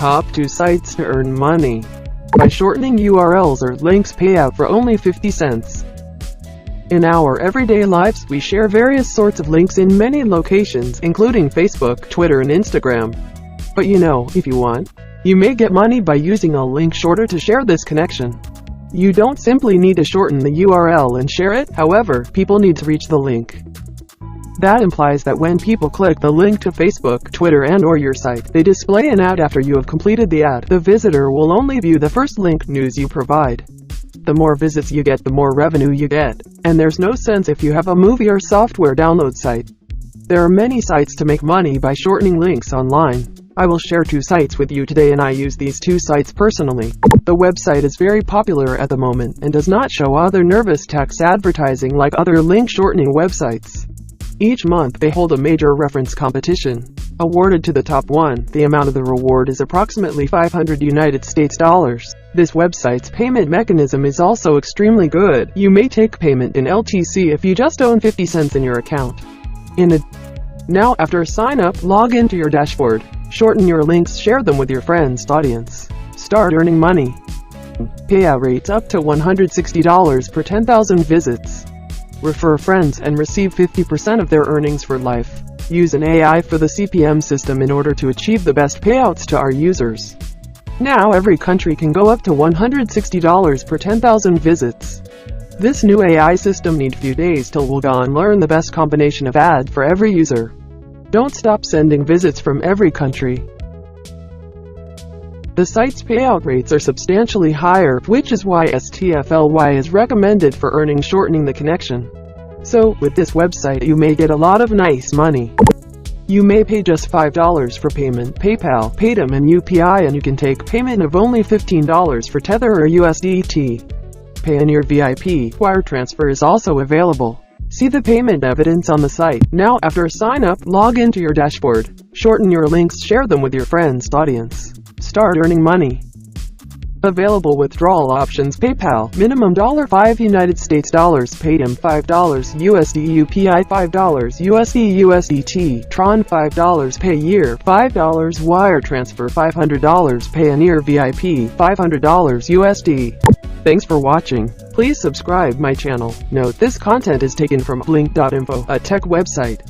Top 2 sites to earn money by shortening URLs or links. Pay out for only 50 cents. In our everyday lives, we share various sorts of links in many locations, including Facebook, Twitter, and Instagram. But if you want, you may get money by using a link shorter to share this connection. You don't simply need to shorten the URL and share it, however, people need to reach the link. That implies that when people click the link to Facebook, Twitter, and/or your site, they display an ad after you have completed the ad. The visitor will only view the first link news you provide. The more visits you get, the more revenue you get. And there's no sense if you have a movie or software download site. There are many sites to make money by shortening links online. I will share 2 sites with you today, and I use these 2 sites personally. The website is very popular at the moment and does not show other nervous text advertising like other link shortening websites. Each month they hold a major reference competition. Awarded to the top 1, the amount of the reward is approximately $500 US. This website's payment mechanism is also extremely good. You may take payment in LTC if you just own 50 cents in your account. Now, after sign up, log into your dashboard. Shorten your links, share them with your friends' audience. Start earning money. Payout rates up to $160 per 10,000 visits. Refer friends and receive 50% of their earnings for life. Use an AI for the CPM system in order to achieve the best payouts to our users. Now every country can go up to $160 per 10,000 visits. This new AI system needs few days till we'll go and learn the best combination of ad for every user. Don't stop sending visits from every country. The site's payout rates are substantially higher, which is why STFLY is recommended for earning shortening the connection. So, with this website you may get a lot of nice money. You may pay just $5 for payment, PayPal, Paytm, and UPI, and you can take payment of only $15 for Tether or USDT. Payoneer VIP wire transfer is also available. See the payment evidence on the site. Now, after sign up, log into your dashboard. Shorten your links, share them with your friends' audience. Start earning money. Available withdrawal options: PayPal, minimum $5 United States dollars, Paytm $5, USD UPI $5, USD USDT, Tron $5, Payeer $5, wire transfer $500, Payoneer VIP $500 USD. Thanks for watching. Please subscribe my channel. Note this content is taken from blink.info, a tech website.